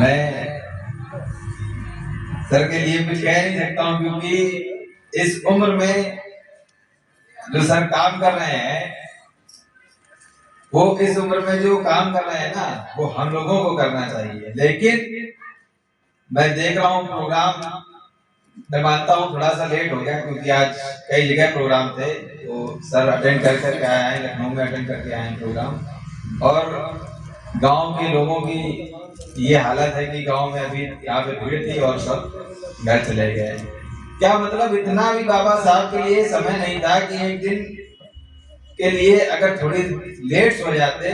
मैं सर के लिए कुछ कह नहीं सकता हूं, क्योंकि इस उम्र में जो सर काम कर रहे हैं, वो इस उम्र में जो काम कर रहे हैं ना, वो हम लोगों को करना चाहिए। लेकिन मैं देख रहा हूँ प्रोग्राम, मैं मानता हूँ थोड़ा सा लेट हो गया, क्योंकि आज कई जगह प्रोग्राम थे, तो सर अटेंड करके आए हैं, लखनऊ में अटेंड करके आए हैं प्रोग्राम। और गांव के लोगों की ये हालत है कि गांव में अभी यहाँ पे भीड़ थी और सब घर चले गए। क्या मतलब, इतना भी बाबा साहब के लिए समय नहीं था कि एक दिन के लिए अगर थोड़ी लेट सो जाते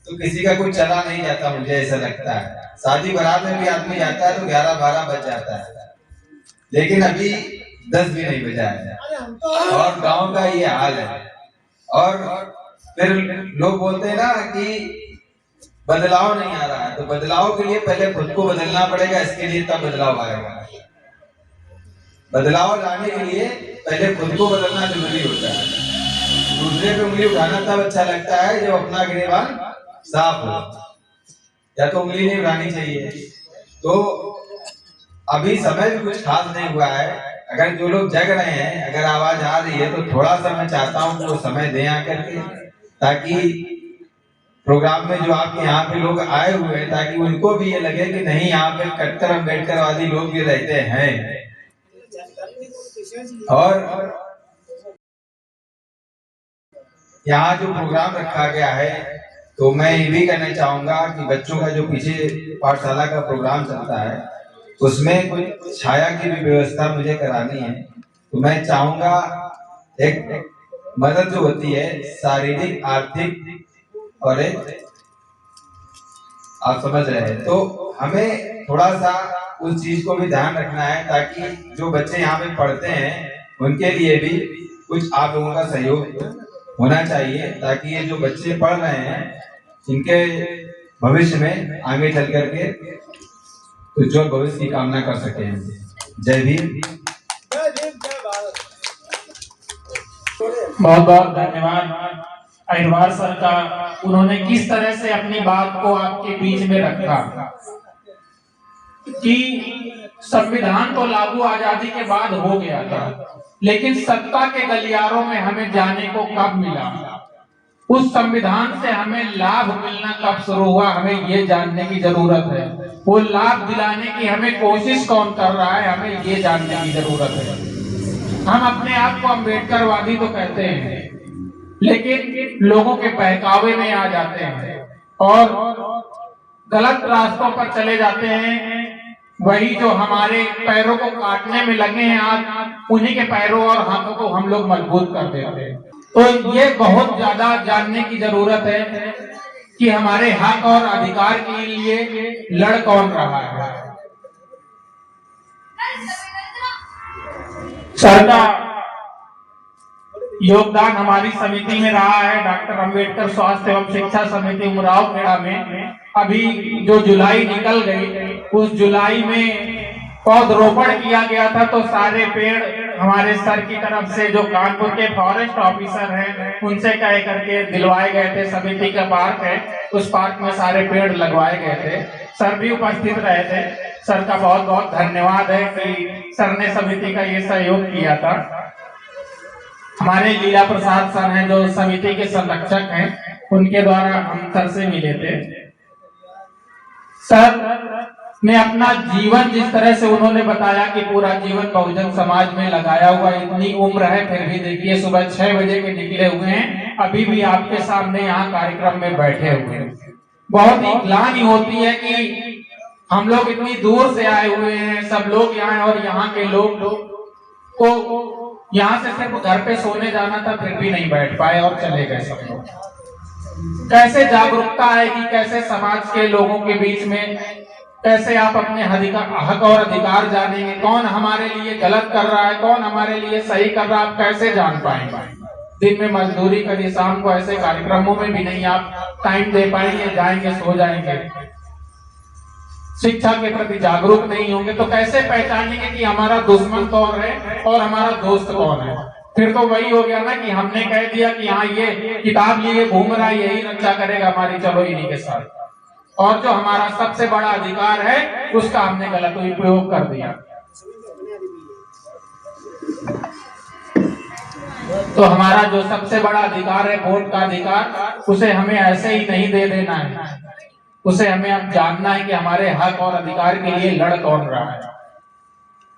तो किसी का कुछ चला नहीं जाता। मुझे ऐसा लगता है, शादी बारात में भी आदमी जाता है तो 11-12 बज जाता है, लेकिन अभी 10 भी नहीं बजा है, और गांव का ये हाल है। और फिर लोग बोलते हैं ना कि बदलाव नहीं आ रहा है, तो बदलाव के लिए पहले खुद को बदलना पड़ेगा, इसके लिए तब बदलाव आएगा। बदलाव लाने के लिए पहले खुद को बदलना जरूरी होता है। दूसरे पे उंगली उठाना तब अच्छा लगता है जब अपना गिरेबान साफ हो, या तो उंगली नहीं उठानी चाहिए। तो अभी समय भी कुछ खास नहीं हुआ है। अगर जो लोग जग रहे हैं, अगर आवाज आ रही है, तो थोड़ा सा मैं चाहता हूँ कि वो समय दें आकर के, ताकि प्रोग्राम में जो आपके यहाँ पे लोग आए हुए हैं, ताकि उनको भी ये लगे कि नहीं, यहाँ पे कट्टर अम्बेडकरवादी लोग भी रहते हैं। और यहाँ जो प्रोग्राम रखा गया है, तो मैं ये भी कहना चाहूंगा कि बच्चों का जो पीछे पाठशाला का प्रोग्राम चलता है, उसमें कुछ छाया की भी व्यवस्था मुझे करानी है। तो मैं चाहूंगा, एक मदद जो होती है शारीरिक, आर्थिक और एक, आप समझ रहे हैं, तो हमें थोड़ा सा उस चीज को भी ध्यान रखना है, ताकि जो बच्चे यहाँ पे पढ़ते हैं उनके लिए भी कुछ आप लोगों का सहयोग होना चाहिए, ताकि ये जो बच्चे पढ़ रहे हैं इनके भविष्य में आगे चल करके उज्जवल भविष्य की कामना कर सके। जय भीम। बहुत बहुत धन्यवाद अहिरवार सर का। उन्होंने किस तरह से अपनी बात को आपके बीच में रखा कि संविधान तो लागू आजादी के बाद हो गया था, लेकिन सत्ता के गलियारों में हमें जाने को कब मिला, उस संविधान से हमें लाभ मिलना कब शुरू हुआ, हमें ये जानने की जरूरत है। वो लाभ दिलाने की हमें कोशिश कौन कर रहा है, हमें ये जानने की जरूरत है। हम अपने आप को अम्बेडकरवादी तो कहते हैं, लेकिन लोगों के बहकावे में आ जाते हैं और गलत रास्तों पर चले जाते हैं। वही जो हमारे पैरों को काटने में लगे हैं आज, उन्हीं के पैरों और हाथों को हम लोग मजबूत कर देते हैं। तो ये बहुत ज्यादा जानने की जरूरत है कि हमारे हक और अधिकार के लिए लड़ कौन रहा है। सर का योगदान हमारी समिति में रहा है, डॉक्टर अंबेडकर स्वास्थ्य एवं शिक्षा समिति उमराव खेड़ा में। अभी जो जुलाई निकल गई, उस जुलाई में पौधरोपण किया गया था, तो सारे पेड़ हमारे सर की तरफ से जो कानपुर के फॉरेस्ट ऑफिसर हैं उनसे कह करके दिलवाए गए थे। समिति का पार्क है, उस पार्क में सारे पेड़ लगवाए गए थे, सर भी उपस्थित रहे थे। सर का बहुत बहुत धन्यवाद है कि सर ने समिति का ये सहयोग किया था। हमारे लीला प्रसाद सर हैं जो समिति के संरक्षक हैं, उनके द्वारा हम सर से मिले थे। सर ने अपना जीवन जिस तरह से उन्होंने बताया कि पूरा जीवन बहुजन समाज में लगाया हुआ, इतनी उम्र है फिर भी देखिए सुबह 6 बजे के निकले हुए हैं, अभी भी आपके सामने यहाँ कार्यक्रम में बैठे हुए हैं। बहुत ही ग्लानि होती है कि हम लोग इतनी दूर से आए हुए हैं, सब लोग यहाँ, और यहाँ के लोग को यहाँ से सिर्फ घर पे सोने जाना था, फिर भी नहीं बैठ पाए और चले गए सब लोग। कैसे जागरूकता आएगी, कैसे समाज के लोगों के बीच में, कैसे आप अपने हक और अधिकार जानेंगे, कौन हमारे लिए गलत कर रहा है, कौन हमारे लिए सही कर रहा है, आप कैसे जान पाएंगे। दिन में मजदूरी करिए, शाम को ऐसे कार्यक्रमों में भी नहीं आप टाइम दे पाएंगे, जाएंगे सो जाएंगे। शिक्षा के प्रति जागरूक नहीं होंगे तो कैसे पहचानेंगे कि हमारा दुश्मन कौन है और हमारा दोस्त कौन है। फिर तो वही हो गया ना कि हमने कह दिया कि हाँ ये किताब लिए घूम रहा है, यही रक्षा करेगा हमारी, चलो इन्हीं के साथ। और जो हमारा सबसे बड़ा अधिकार है उसका हमने गलत उपयोग कर दिया। तो हमारा जो सबसे बड़ा अधिकार है वोट का अधिकार, उसे हमें ऐसे ही नहीं दे देना है, उसे हमें अब जानना है कि हमारे हक और अधिकार के लिए लड़ कौन रहा है।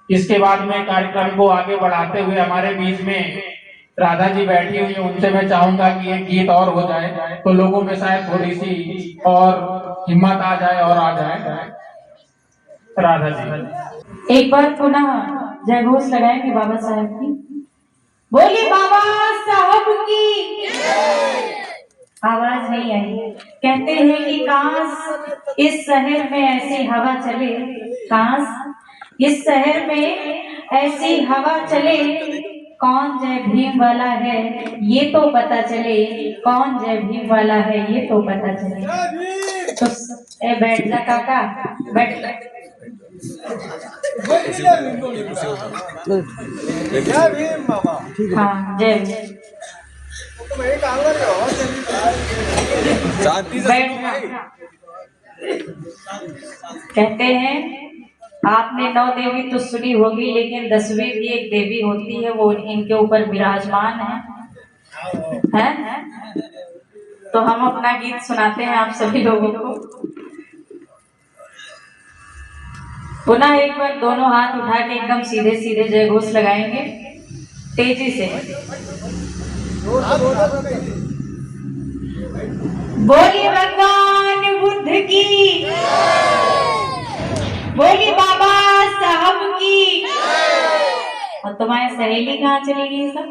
इसके बाद में कार्यक्रम को आगे बढ़ाते हुए हमारे बीच में राधा जी बैठी हुई है, उनसे मैं चाहूंगा कि एक गीत और हो जाए तो लोगों में शायद थोड़ी सी और हिम्मत आ जाए और आ जाए। राधा जी एक बार पुनः जय घोष लगाएंगे बाबा साहब की। बोलिए बाबा साहब की। आवाज नहीं आई। कहते हैं कि काश इस शहर में ऐसी हवा चले, काश इस शहर में ऐसी हवा चले, कौन जय भीम वाला है ये तो पता चले, कौन जय भीम वाला है ये तो पता चले। तो बैठ जा काका, बैठ। हाँ जय कहते हैं आपने 9 देवी तो सुनी होगी, लेकिन 10वीं भी एक देवी होती है, वो इनके ऊपर विराजमान है? तो हम अपना गीत सुनाते हैं आप सभी लोगों को। पुनः एक बार दोनों हाथ उठा के एकदम सीधे सीधे जय घोष लगाएंगे, तेजी से। बोलिए भगवान बुद्ध की, बोलिए बाबा साहब की। और तुम्हारी सहेली कहाँ चली गई सब?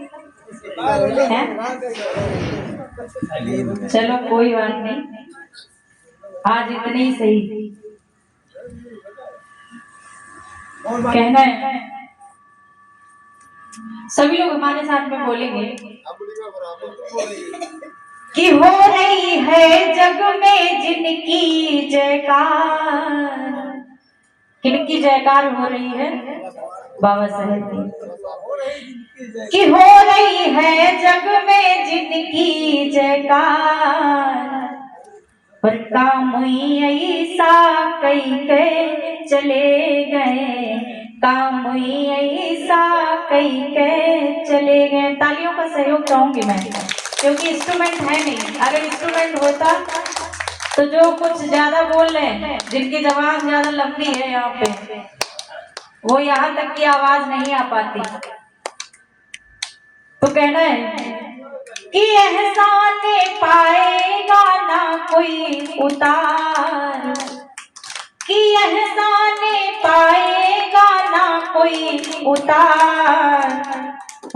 चलो कोई बात नहीं, आज इतनी ही सही। कहना है सभी लोग हमारे साथ में बोलेंगे कि हो रही है जग में जिनकी जयकार। किनकी जयकार हो रही है? बाबा साहेब की। कि हो रही है जग में जिनकी जयकार, पर काम ऐसा कई के चले गए, काम ऐसा कई के चले गए। तालियों का सहयोग चाहूंगी मैं, क्योंकि इंस्ट्रूमेंट है नहीं। अगर इंस्ट्रूमेंट होता तो जो कुछ ज्यादा बोल रहे हैं, जिनकी जबान ज्यादा लंबी है यहाँ पे, वो यहाँ तक की आवाज नहीं आ पाती। तो कहना है कि एहसान पाएगा ना कोई उतार, कि एहसान पाएगा ना कोई उतार,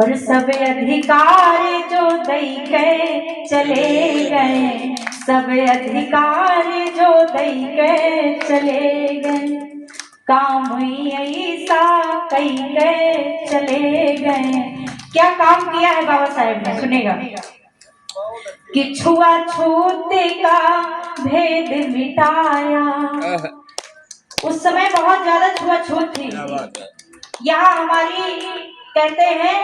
और सब अधिकार जो दई के चले गए, सब अधिकार जो दई के चले गए, काम ऐसा कई के चले गए। क्या काम किया है बाबा साहेब ने? सुनेगा कि छुआछूत का भेद मिटाया। उस समय बहुत ज्यादा छुआछूत थी। यहाँ हमारी कहते हैं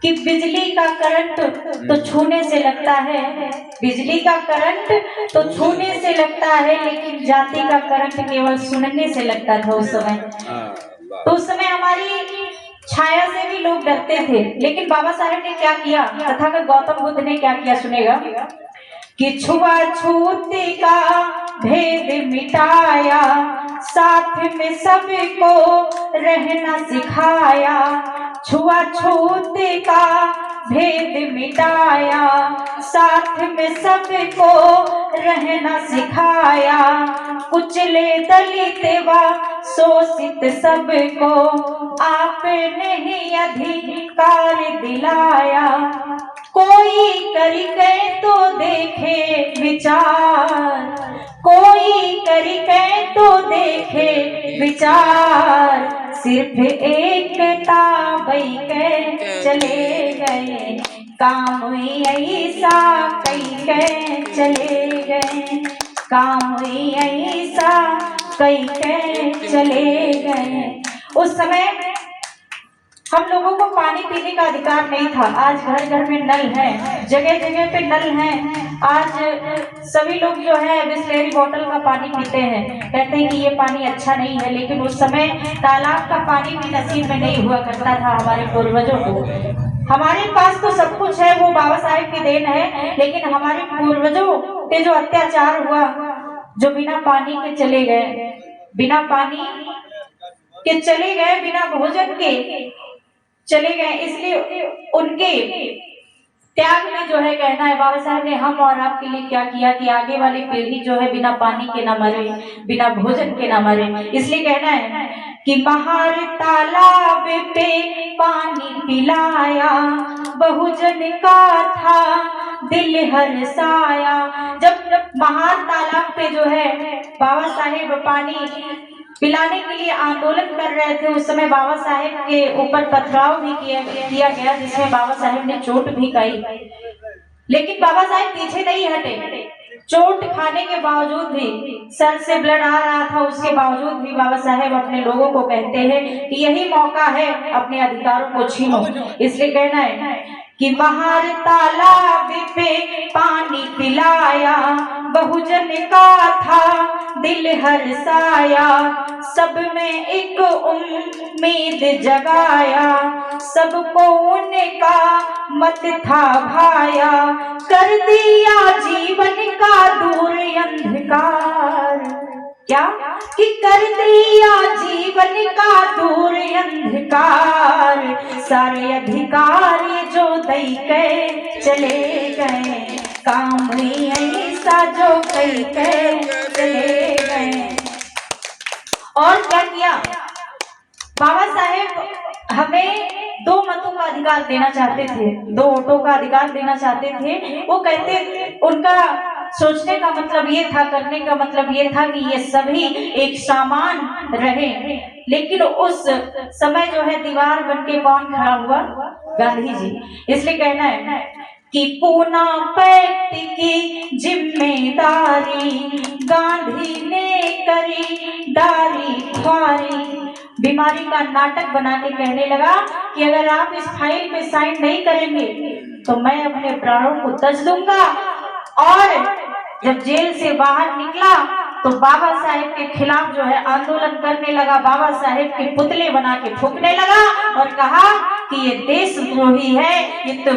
कि बिजली का करंट तो छूने से लगता है, बिजली का करंट तो छूने से लगता है, लेकिन जाति का करंट केवल सुनने से लगता था उस समय। तो उस समय हमारी छाया से भी लोग डरते थे, लेकिन बाबा साहेब ने क्या किया, तथागत गौतम बुद्ध ने क्या किया? सुनेगा कि छुआछूत का भेद मिटाया, साथ में सबको रहना सिखाया, छुआछूत का भेद मिटाया, साथ में सबको रहना सिखाया, कुचले दलित व शोषित सबको आपने ही अधिकार दिलाया, कोई करके तो देखे विचार, कोई करके तो देखे विचार, सिर्फ एकता बई के चले गए, काम ऐसा कई के चले गए, काम ऐसा कई के चले गए। उस समय हम लोगों को पानी पीने का अधिकार नहीं था। आज घर घर में नल है, जगह जगह पे नल है, आज सभी लोग जो है बिस्लेरी बोतल का पानी पीते हैं, कहते हैं कि ये पानी अच्छा नहीं है, लेकिन उस समय तालाब का पानी भी नसीब में नहीं हुआ करता था हमारे पूर्वजों को। हमारे पास तो सब कुछ है, वो बाबा साहेब की देन है, लेकिन हमारे पूर्वजों पे जो अत्याचार हुआ, जो बिना पानी के चले गए, बिना पानी के चले गए, बिना भोजन के चले गए, इसलिए उनके त्याग में जो है कहना है बाबा साहब ने हम और आपके लिए क्या किया कि आगे वाली पीढ़ी जो है बिना पानी के ना मरे, बिना भोजन के ना मरे। इसलिए कहना है कि महार तालाब पे पानी पिलाया, बहुजन का था दिल हर्षाया। जब महार तालाब पे जो है बाबा साहेब पानी पिलाने के लिए आंदोलन कर रहे थे, उस समय बाबा साहेब के ऊपर पथराव भी किया गया, जिसमें बाबा साहेब ने चोट भी खाई, लेकिन बाबा साहेब पीछे नहीं हटे। चोट खाने के बावजूद भी, सर से ब्लड आ रहा था, उसके बावजूद भी बाबा साहेब अपने लोगों को कहते हैं कि यही मौका है, अपने अधिकारों को छीनो। इसलिए कहना है कि महार तालाब पे पानी पिलाया, बहुजन का था दिल हर्षाया, सब में एक उम्मीद जगाया, सबको उनका मत था भाया, कर दिया जीवन का दूर अंधकार। क्या कि कर दिया जीवन का दूर अंधकार, सारे अधिकार जो दई के चले गए, काम ही ऐसा जो कई के चले गए। और क्या किया बाबा साहेब, हमें 2 मतों का अधिकार देना चाहते थे, 2 वोटों का अधिकार देना चाहते थे। वो कहते, उनका सोचने का मतलब ये था, करने का मतलब ये था कि ये सभी एक समान रहे, लेकिन उस समय जो है दीवार बन के कौन खड़ा हुआ? गांधी जी। इसलिए कहना है कि पूना पैक्ट की जिम्मेदारी गांधी ने करी डारी ख्वारी। बीमारी का नाटक बना के कहने लगा कि अगर आप इस फाइल पे साइन नहीं करेंगे तो मैं अपने प्राणों को तज दूंगा। और जब जेल से बाहर निकला तो बाबा साहेब के खिलाफ जो है आंदोलन करने लगा, बाबा साहेब के पुतले बना के फूंकने लगा और कहा कि ये देशद्रोही है, ये तो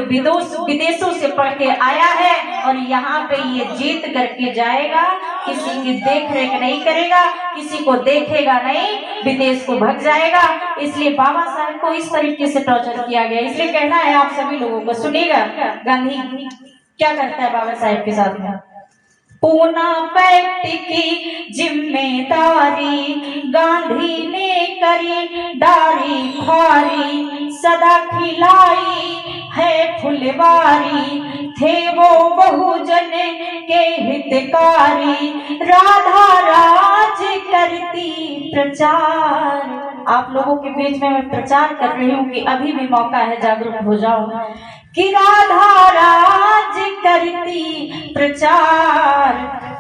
विदेशों से पढ़ के आया है और यहाँ पे ये जीत करके जाएगा, किसी की देख रेख नहीं करेगा, किसी को देखेगा नहीं, विदेश को भग जाएगा। इसलिए बाबा साहेब को इस तरीके से टॉर्चर किया गया। इसलिए कहना है आप सभी लोगों को, सुनिएगा गांधी क्या करता है बाबा साहेब के साथ में। पूना पैक्ट की जिम्मेदारी गांधी ने करी डारी ख्वारी, सदा खिलाई है फुलवारी, थे वो बहुजन के हितकारी, राधा राज करती प्रचार। आप लोगों के बीच में मैं प्रचार कर रही हूँ कि अभी भी मौका है, जागरूक हो जाओ कि राधा राज करती प्रचार,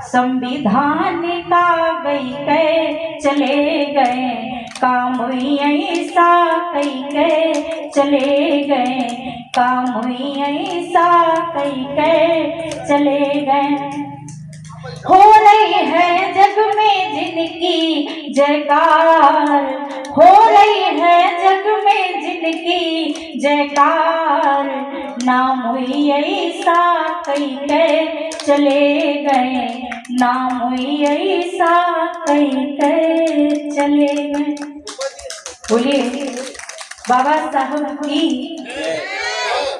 संविधान का गई के चले गए, काम हुई ऐसा कई के चले गए, काम हुई ऐसा कई के चले गए। हो रही है जग में जिनकी जयकार, हो रही है जग में जिनकी जयकार, नाम हुई ऐसा कई के चले गए, नाम हुई ऐसा कई के चले गए। बोलिए बाबा साहब की।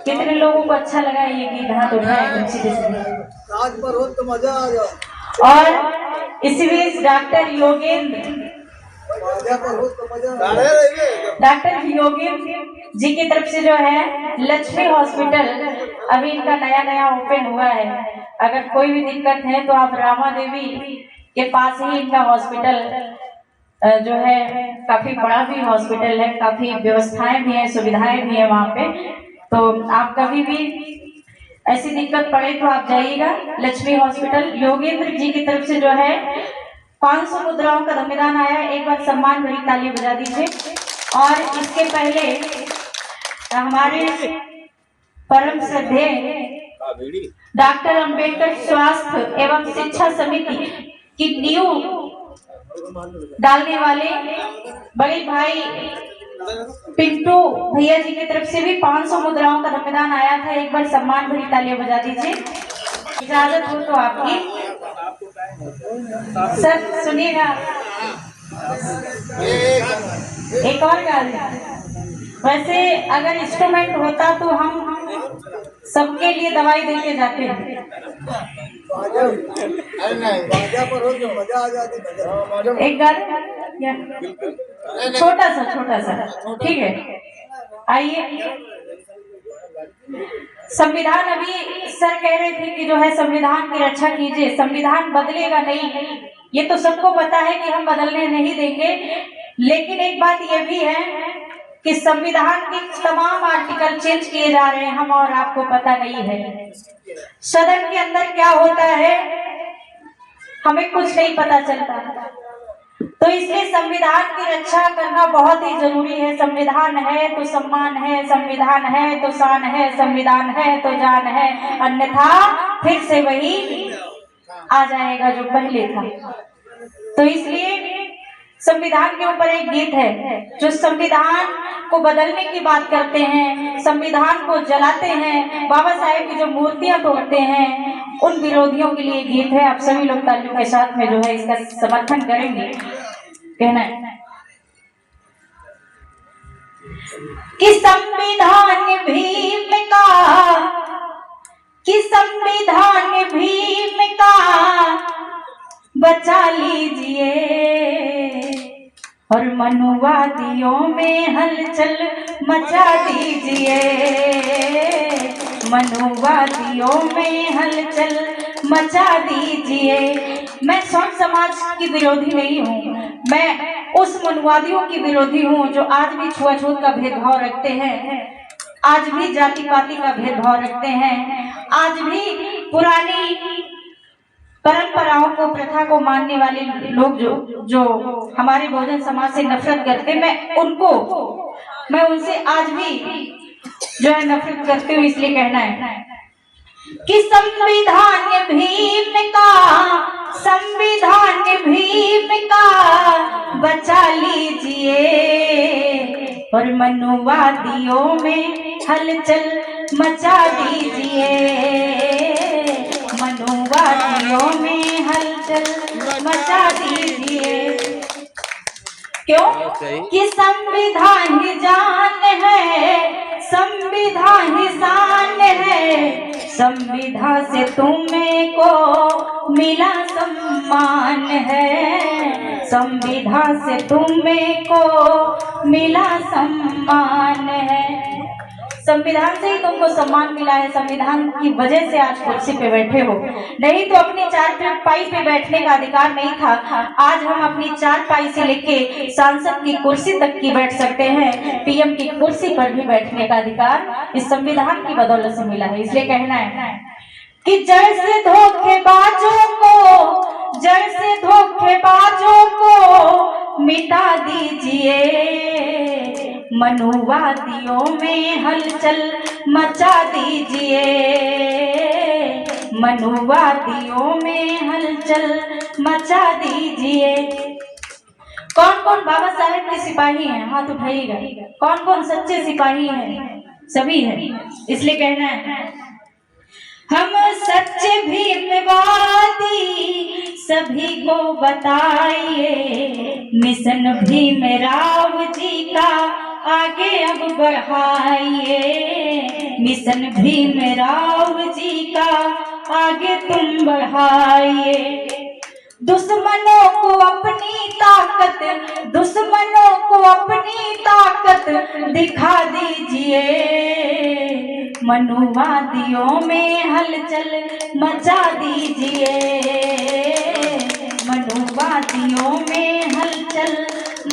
कितने लोगों को अच्छा लगा ये गीत? हाथ उठाए सीधे सीधे। आज पर हो तो मजा आ जाओ। और इसी बीच डॉक्टर योगेंद्र जी की तरफ से जो है लक्ष्मी हॉस्पिटल अभी इनका नया ओपन हुआ है। अगर कोई भी दिक्कत है तो आप रामा देवी के पास ही इनका हॉस्पिटल जो है, काफी बड़ा भी हॉस्पिटल है, काफी व्यवस्थाएं भी हैं, सुविधाएं भी है वहाँ पे। तो आप कभी भी ऐसी दिक्कत पड़े तो आप जाइएगा लक्ष्मी हॉस्पिटल। योगेंद्र जी की तरफ से जो है 500 मुद्राओं का धन्यवाद आया है। एक बार सम्मान भरी ताली बजा दीजिए। और इसके पहले हमारे परम श्रद्धेय डॉक्टर अंबेडकर स्वास्थ्य एवं शिक्षा समिति की नींव डालने वाले बड़े भाई पिंटू भैया जी की तरफ से भी 500 मुद्राओं का धन्यवाद आया था। एक बार सम्मान भरी तालियां बजा दीजिए। इजाजत हो तो आपकी। सर सुनिएगा, एक और गाल। वैसे अगर इंस्ट्रूमेंट होता तो हम सबके लिए दवाई देके जाते हैं। मजा आ जाती। एक गाल छोटा सा ठीक है। आइए, संविधान अभी सर कह रहे थे कि जो है संविधान की रक्षा कीजिए। संविधान बदलेगा नहीं, ये तो सबको पता है कि हम बदलने नहीं देंगे। लेकिन एक बात ये भी है कि संविधान के तमाम आर्टिकल चेंज किए जा रहे हैं, हम और आपको पता नहीं है। सदन के अंदर क्या होता है हमें कुछ नहीं पता चलता, तो इसलिए संविधान की रक्षा करना बहुत ही जरूरी है। संविधान है तो सम्मान है, संविधान है तो शान है, संविधान है तो जान है, अन्यथा फिर से वही आ जाएगा जो पहले था। तो इसलिए संविधान के ऊपर एक गीत है जो संविधान को बदलने की बात करते हैं, संविधान को जलाते हैं, बाबा साहेब की जो मूर्तियां तोड़ते हैं, उन विरोधियों के लिए गीत है। आप सभी लोग तालियों के साथ में जो है इसका समर्थन करेंगे। कहना है कि संविधान भीम का, कि संविधान भीम का बचा लीजिए और मनुवादियों में हलचल मचा दीजिए, मनुवादियों में हलचल मचा दीजिए। मैं स्वर्ण समाज की विरोधी नहीं हूँ, मैं उस मनुवादियों की विरोधी हूँ जो आज भी छुआछूत का भेदभाव रखते हैं, आज भी जाति पाति का भेदभाव रखते हैं, आज भी पुरानी परंपराओं को, प्रथा को मानने वाले लोग जो हमारे बहुजन समाज से नफरत करते, मैं उनसे आज भी जो है नफरत करती हूँ। इसलिए कहना है कि संविधान भीम का, संविधान भीम का बचा लीजिए और मनुवादियों में हलचल मचा दीजिए, मनुवादियों में हलचल मचा दीजिए। क्यों? कि संविधान ही जान है, संविधान ही शान है, संविधान से तुम्हें को मिला सम्मान है, संविधान से तुम्हें को मिला सम्मान है। संविधान से ही तुमको सम्मान मिला है, संविधान की वजह से आज कुर्सी पे बैठे हो, नहीं तो अपनी चारपाई पे बैठने का अधिकार नहीं था। आज हम अपनी चारपाई से लेके सांसद की कुर्सी तक की बैठ सकते हैं, पीएम की कुर्सी पर भी बैठने का अधिकार इस संविधान की बदौलत से मिला है। इसलिए कहना है कि जड़ से धोखेबाजों को, जड़ से धोखेबाजों को मिटा दीजिए, मनुवादियों में हलचल मचा दीजिए, मनुवादियों में हलचल मचा दीजिए। कौन कौन बाबा साहेब के सिपाही हैं? हाथ उठाइएगा। कौन कौन सच्चे सिपाही हैं? सभी हैं। इसलिए कहना है हम सच्चे भीमवादी सभी को बताइए, मिशन भीमराव जी का आगे अब बढ़ाइए, मिशन भीमराव जी का आगे तुम बढ़ाइए। दुश्मनों को अपनी ताकत, दुश्मनों को अपनी ताकत दिखा दीजिए, मनुवादियों में हलचल मचा दीजिए, मनुवादियों में हलचल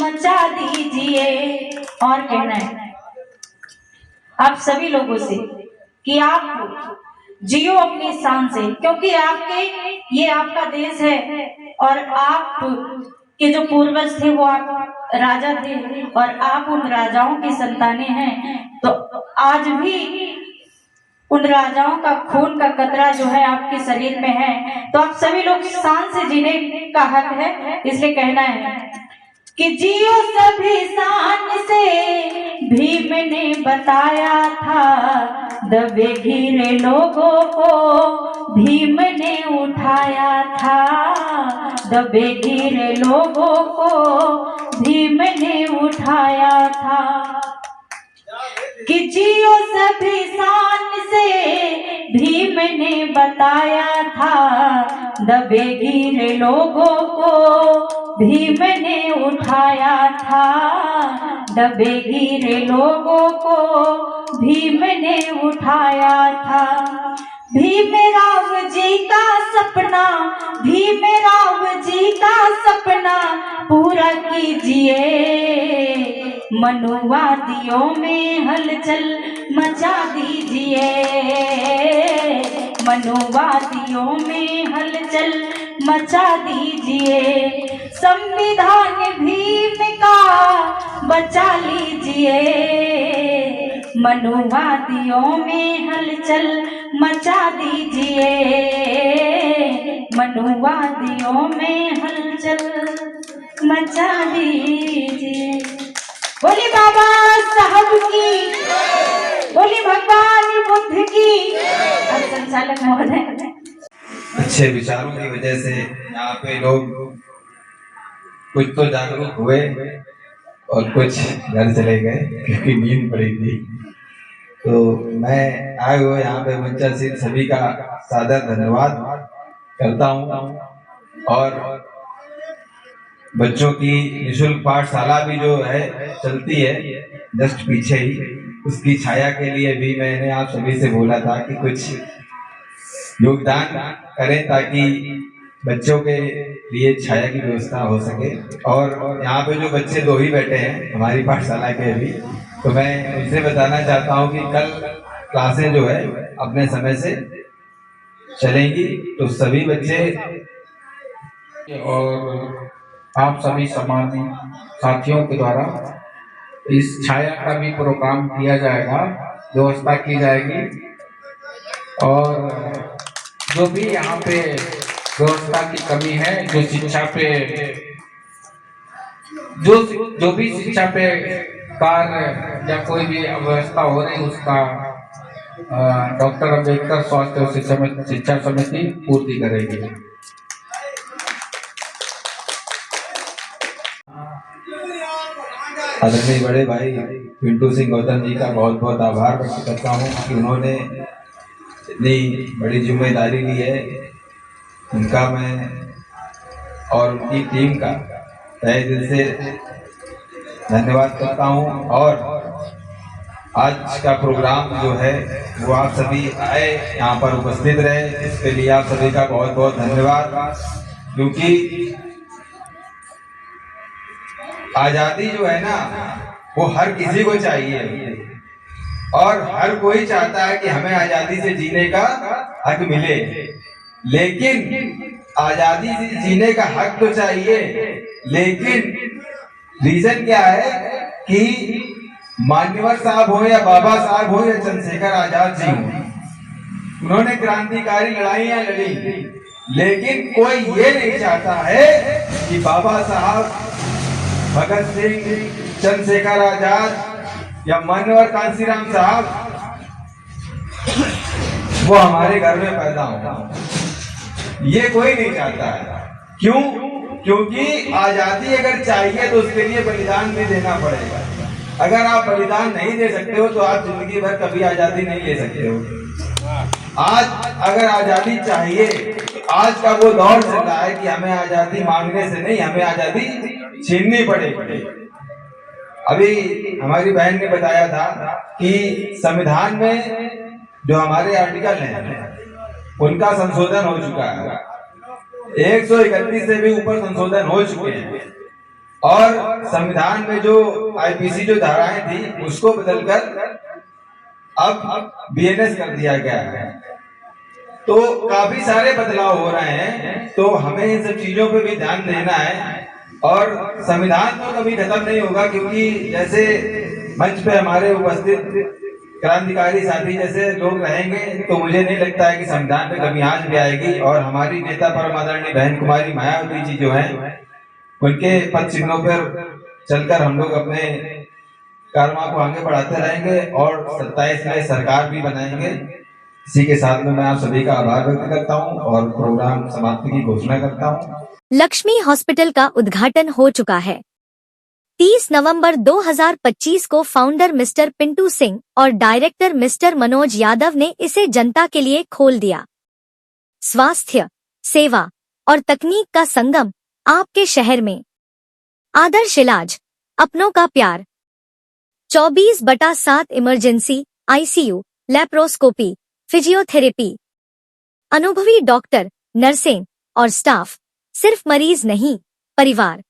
मचा दीजिए। और कहना है आप सभी लोगों से कि आप जियो अपनी शान से, क्योंकि ये आपका देश है और आप के जो पूर्वज थे वो आप राजा थे और आप उन राजाओं की संतानें हैं। तो आज भी उन राजाओं का खून का कतरा जो है आपके शरीर में है, तो आप सभी लोग शान से जीने का हक है। इसलिए कहना है कि जियो सभी शान से, भीम ने बताया था, दबे घिरे लोगों को भीम ने उठाया था, दबे घिरे लोगों को भीम ने उठाया था। कि जियो सभी शान से, भीम ने बताया था, दबे घिरे लोगों को भीम ने उठाया था, दबे घिरे लोगों को भीम ने उठाया था। भीमराव जी का सपना, भीमराव जी का सपना पूरा कीजिए, मनुवादियों में हलचल मचा दीजिए, मनुवादियों में हलचल मचा दीजिए। संविधान भीम का बचा लीजिए, मनुवादियों में हलचल मचा दीजिए, मनुवादियों में हलचल मचा दीजिए। बोली बाबा साहब की, बोली भगवान बुद्ध की। और संचालक महोदय, अच्छे विचारों की वजह से यहाँ पे लोग कुछ तो जागरूक हुए और कुछ घर चले गए क्योंकि नींद पड़ी थी। तो मैं आए हुए यहाँ पे मंचासीन सभी का सादर धन्यवाद करता हूँ। और बच्चों की निःशुल्क पाठशाला भी जो है चलती है जस्ट पीछे ही, उसकी छाया के लिए भी मैंने आप सभी से बोला था कि कुछ योगदान करें ताकि बच्चों के लिए छाया की व्यवस्था हो सके। और यहाँ पे जो बच्चे दो ही बैठे हैं हमारी पाठशाला के अभी, तो मैं उनसे बताना चाहता हूँ कि कल क्लासें जो है अपने समय से चलेंगी, तो सभी बच्चे और आप सभी समाज साथियों के द्वारा इस छाया का भी प्रोग्राम किया जाएगा, व्यवस्था की जाएगी। और जो भी यहाँ पे व्यवस्था की कमी है, जो शिक्षा पे जो भी शिक्षा पे कार्य या कोई भी अव्यवस्था हो रही, उसका डॉक्टर अम्बेडकर स्वास्थ्य और शिक्षा समिति पूर्ति करेगी। आदरणीय बड़े भाई पिंटू सिंह गौतम जी का बहुत बहुत आभार व्यक्त करता हूँ कि उन्होंने इतनी बड़ी जिम्मेदारी ली है। उनका मैं और उनकी टीम का तहे दिल से धन्यवाद करता हूँ। और आज का प्रोग्राम जो है वो आप सभी आए, यहाँ पर उपस्थित रहे, इसके लिए आप सभी का बहुत बहुत धन्यवाद। क्योंकि आजादी जो है ना वो हर किसी को चाहिए और हर कोई चाहता है कि हमें आजादी से जीने का हक मिले। लेकिन आजादी से जीने का हक तो चाहिए, लेकिन रीजन क्या है कि मान्यवर साहब हो या बाबा साहब हो या चंद्रशेखर आजाद जी हो, उन्होंने क्रांतिकारी लड़ाइयां लड़ी, लेकिन कोई ये नहीं चाहता है कि बाबा साहब, भगत सिंह, चंद्रशेखर आजाद या मान्यवर कांसीराम साहब वो हमारे घर में पैदा हो। ये कोई नहीं चाहता है। क्यों? क्योंकि आजादी अगर चाहिए तो उसके लिए बलिदान भी देना पड़ेगा। अगर आप बलिदान नहीं दे सकते हो तो आप जिंदगी भर कभी आजादी नहीं ले सकते हो। आज अगर आजादी चाहिए तो आज का वो दौर चल रहा है कि हमें आजादी मांगने से नहीं, हमें आजादी छीननी पड़ेगी। अभी हमारी बहन ने बताया था कि संविधान में जो हमारे आर्टिकल हैं उनका संशोधन हो चुका है, 131 से भी ऊपर संशोधन हो चुके हैं। और संविधान में जो आईपीसी जो धाराएं थी उसको बदलकर अब बीएनएस कर दिया गया है। तो काफी सारे बदलाव हो रहे हैं, तो हमें इन सब चीजों पे भी ध्यान देना है। और संविधान तो कभी खत्म नहीं होगा, क्योंकि जैसे मंच पे हमारे उपस्थित क्रांतिकारी साथी जैसे लोग रहेंगे तो मुझे नहीं लगता है कि संविधान पे कभी आंच भी आएगी। और हमारी नेता परम आदरणीय बहन कुमारी मायावती जी जो हैं, उनके पद चिन्हों पर चलकर हम लोग अपने कारवां को आगे बढ़ाते रहेंगे और 27 में सरकार भी बनाएंगे। इसी के साथ में मैं आप सभी का आभार व्यक्त करता हूं और प्रोग्राम समाप्ति की घोषणा करता हूं। लक्ष्मी हॉस्पिटल का उद्घाटन हो चुका है। 30 नवंबर 2025 को फाउंडर मिस्टर पिंटू सिंह और डायरेक्टर मिस्टर मनोज यादव ने इसे जनता के लिए खोल दिया। स्वास्थ्य, सेवा और तकनीक का संगम आपके शहर में। आदर्श इलाज, अपनों का प्यार। 24/7 इमरजेंसी, आईसीयू, लैप्रोस्कोपी, फिजियोथेरेपी। अनुभवी डॉक्टर, नर्सें और स्टाफ, सिर्फ मरीज नहीं, परिवार।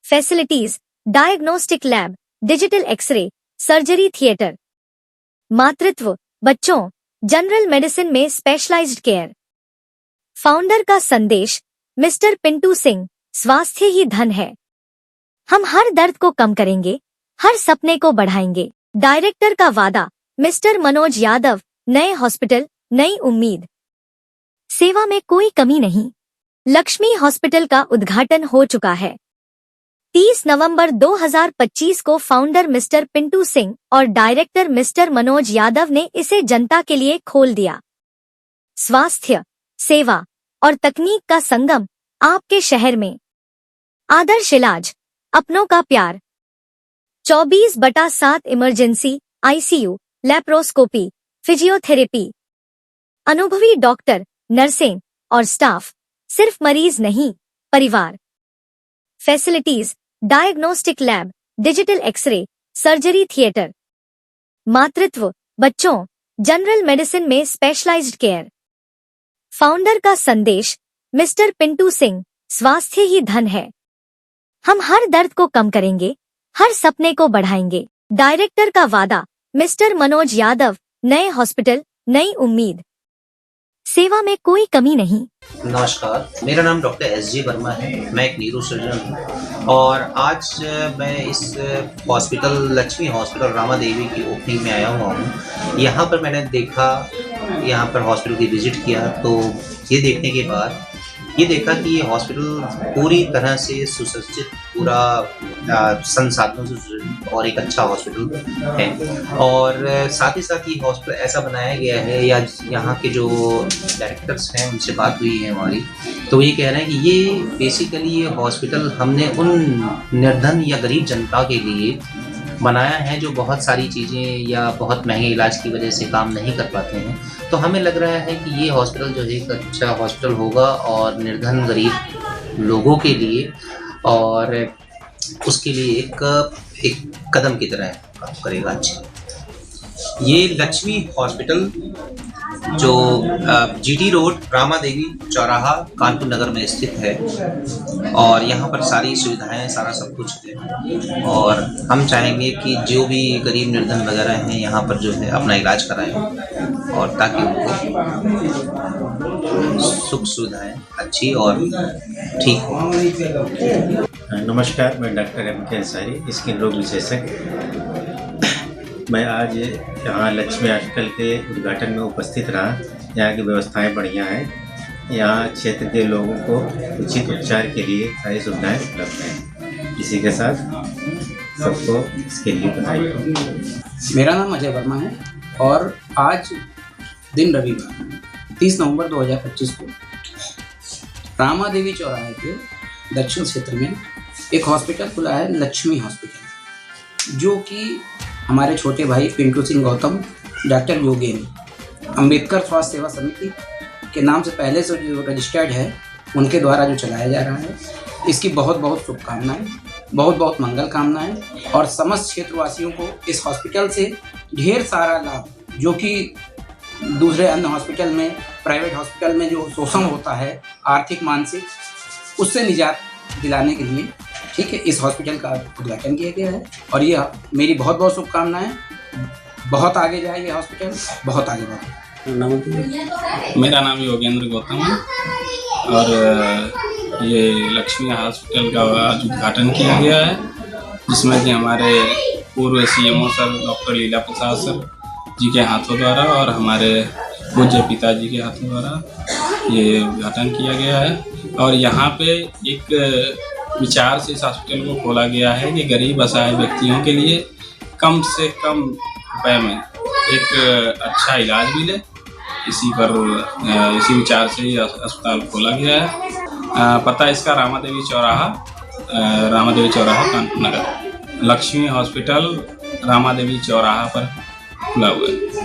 Facilities, diagnostic lab, digital x-ray, surgery theatre. मातृत्व, बच्चों, जनरल मेडिसिन में स्पेशलाइज्ड केयर। फाउंडर का संदेश, मिस्टर पिंटू सिंह, स्वास्थ्य ही धन है। हम हर दर्द को कम करेंगे, हर सपने को बढ़ाएंगे। डायरेक्टर का वादा, मिस्टर मनोज यादव, नए हॉस्पिटल, नई उम्मीद। सेवा में कोई कमी नहीं। लक्ष्मी हॉस्पिटल का उद्घाटन हो चुका है। 30 नवंबर 2025 को फाउंडर मिस्टर पिंटू सिंह और डायरेक्टर मिस्टर मनोज यादव ने इसे जनता के लिए खोल दिया। स्वास्थ्य, सेवा और तकनीक का संगम आपके शहर में। आदर्श इलाज, अपनों का प्यार। 24/7 इमरजेंसी, आईसीयू, लैप्रोस्कोपी, फिजियोथेरेपी। अनुभवी डॉक्टर, नर्सें और स्टाफ, सिर्फ मरीज नहीं, परिवार। Facilities, diagnostic lab, digital x-ray, surgery theatre. मातृत्व, बच्चों, जनरल मेडिसिन में स्पेशलाइज्ड केयर। फाउंडर का संदेश, मिस्टर पिंटू सिंह, स्वास्थ्य ही धन है। हम हर दर्द को कम करेंगे, हर सपने को बढ़ाएंगे। डायरेक्टर का वादा, मिस्टर मनोज यादव, नए हॉस्पिटल, नई उम्मीद। सेवा में कोई कमी नहीं। नमस्कार, मेरा नाम डॉक्टर एसजी वर्मा है। मैं एक न्यूरो सर्जन हूँ और आज मैं इस हॉस्पिटल लक्ष्मी हॉस्पिटल रामा देवी की ओपनिंग में आया हुआ हूँ। यहाँ पर मैंने देखा, यहाँ पर हॉस्पिटल की विजिट किया तो ये देखने के बाद ये देखा कि ये हॉस्पिटल पूरी तरह से सुसज्जित, पूरा संसाधनों से सुसज्जित और एक अच्छा हॉस्पिटल है। और साथ ही साथ ये हॉस्पिटल ऐसा बनाया गया है, या यहाँ के जो डायरेक्टर्स हैं उनसे बात हुई है हमारी, तो ये कह रहे हैं कि ये बेसिकली ये हॉस्पिटल हमने उन निर्धन या गरीब जनता के लिए बनाया है जो बहुत सारी चीज़ें या बहुत महंगे इलाज की वजह से काम नहीं कर पाते हैं। तो हमें लग रहा है कि ये हॉस्पिटल जो है एक अच्छा हॉस्पिटल होगा और निर्धन गरीब लोगों के लिए, और उसके लिए एक कदम की तरह काम करेगा। अच्छा, ये लक्ष्मी हॉस्पिटल जो जीटी रोड, रामा देवी चौराहा, कानपुर नगर में स्थित है और यहाँ पर सारी सुविधाएं, सारा सब कुछ है। और हम चाहेंगे कि जो भी गरीब निर्धन वगैरह हैं यहाँ पर जो है अपना इलाज कराएं और ताकि उनको सुख सुविधाएं अच्छी और ठीक हो। नमस्कार, मैं डॉक्टर एम.के. अंसारी, स्किन रोग विशेषज्ञ। मैं आज यहाँ लक्ष्मी हॉस्पिटल के उद्घाटन में उपस्थित रहा। यहाँ की व्यवस्थाएं बढ़िया हैं। यहाँ क्षेत्र के लोगों को उचित उपचार के लिए सारी सुविधाएं उपलब्ध हैं। इसी के साथ सबको इसके लिए बधाई हो। मेरा नाम अजय वर्मा है और आज दिन रविवार 30 नवंबर 2025 को रामा देवी चौराहे के दक्षिण क्षेत्र में एक हॉस्पिटल खुला है, लक्ष्मी हॉस्पिटल, जो कि हमारे छोटे भाई पिंटू सिंह गौतम, डॉक्टर योगेंद्र अंबेडकर स्वास्थ्य सेवा समिति के नाम से पहले से जो रजिस्टर्ड है उनके द्वारा जो चलाया जा रहा है। इसकी बहुत बहुत शुभकामनाएं, बहुत बहुत मंगल कामनाएं और समस्त क्षेत्रवासियों को इस हॉस्पिटल से ढेर सारा लाभ, जो कि दूसरे अन्य हॉस्पिटल में, प्राइवेट हॉस्पिटल में जो शोषण होता है आर्थिक मानसिक, उससे निजात दिलाने के लिए, ठीक है, इस हॉस्पिटल का उद्घाटन किया गया है। और ये मेरी बहुत बहुत शुभकामनाएं, बहुत आगे जाए ये हॉस्पिटल, बहुत आगे बढ़े। मेरा नाम योगेंद्र गौतम है और ये लक्ष्मी हॉस्पिटल का आज उद्घाटन किया गया है, जिसमें कि हमारे पूर्व CMO सर डॉक्टर लीला प्रसाद सर जी के हाथों द्वारा और हमारे पूज्य पिताजी के हाथों द्वारा ये उद्घाटन किया गया है। और यहाँ पे एक विचार से इस हॉस्पिटल को खोला गया है कि गरीब असहाय व्यक्तियों के लिए कम से कम रुपए में एक अच्छा इलाज मिले। इसी विचार से ये अस्पताल खोला गया है। पता इसका रामा देवी चौराहा कानपुर नगर। लक्ष्मी हॉस्पिटल रामा देवी चौराहा पर खुला हुआ है।